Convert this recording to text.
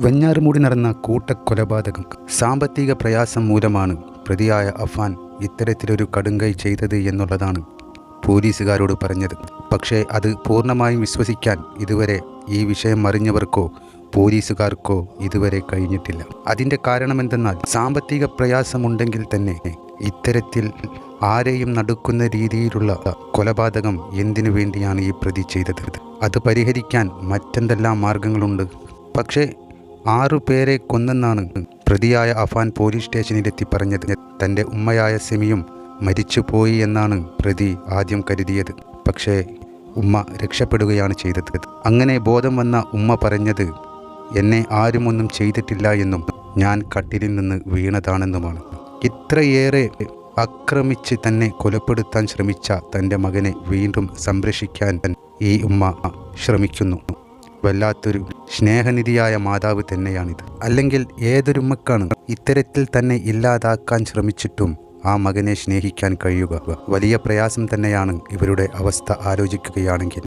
വെഞ്ഞാറുമൂടി നടന്ന കൂട്ടക്കൊലപാതകം. സാമ്പത്തിക പ്രയാസം മൂലമാണ് പ്രതിയായ അഫാൻ ഇത്തരത്തിലൊരു കടുങ്കൈ ചെയ്തത് എന്നുള്ളതാണ് പോലീസുകാരോട് പറഞ്ഞത്. പക്ഷേ അത് പൂർണ്ണമായും വിശ്വസിക്കാൻ ഇതുവരെ ഈ വിഷയം അറിഞ്ഞവർക്കോ പോലീസുകാർക്കോ ഇതുവരെ കഴിഞ്ഞിട്ടില്ല. അതിൻ്റെ കാരണമെന്തെന്നാൽ സാമ്പത്തിക പ്രയാസമുണ്ടെങ്കിൽ തന്നെ ഇത്തരത്തിൽ ആരെയും നടുക്കുന്ന രീതിയിലുള്ള കൊലപാതകം എന്തിനു വേണ്ടിയാണ് ഈ പ്രതി ചെയ്തത്? അത് പരിഹരിക്കാൻ മറ്റെന്തെല്ലാം മാർഗങ്ങളുണ്ട്? പക്ഷേ 6 പേരെ കൊന്നെന്നാണ് പ്രതിയായ അഫാൻ പോലീസ് സ്റ്റേഷനിലെത്തി പറഞ്ഞത്. തൻ്റെ ഉമ്മയായ സെമിയും മരിച്ചുപോയി എന്നാണ് പ്രതി ആദ്യം കരുതിയത്. പക്ഷേ ഉമ്മ രക്ഷപ്പെടുകയാണ് ചെയ്തത്. അങ്ങനെ ബോധം വന്ന ഉമ്മ പറഞ്ഞത്, എന്നെ ആരുമൊന്നും ചെയ്തിട്ടില്ല എന്നും ഞാൻ കട്ടിലിൽ നിന്ന് വീണതാണെന്നുമാണ്. ഇത്രയേറെ ആക്രമിച്ച് തന്നെ കൊലപ്പെടുത്താൻ ശ്രമിച്ച തൻ്റെ മകനെ വീണ്ടും സംരക്ഷിക്കാൻ ഈ ഉമ്മ ശ്രമിക്കുന്നു. വല്ലാത്തൊരു സ്നേഹനിധിയായ മാതാവ് തന്നെയാണിത്. അല്ലെങ്കിൽ ഏതൊരുമ്മക്കാണ് ഇത്തരത്തിൽ തന്നെ ഇല്ലാതാക്കാൻ ശ്രമിച്ചിട്ടും ആ മകനെ സ്നേഹിക്കാൻ കഴിയുക? വലിയ പ്രയാസം തന്നെയാണ് ഇവരുടെ അവസ്ഥ ആലോചിക്കുകയാണെങ്കിൽ.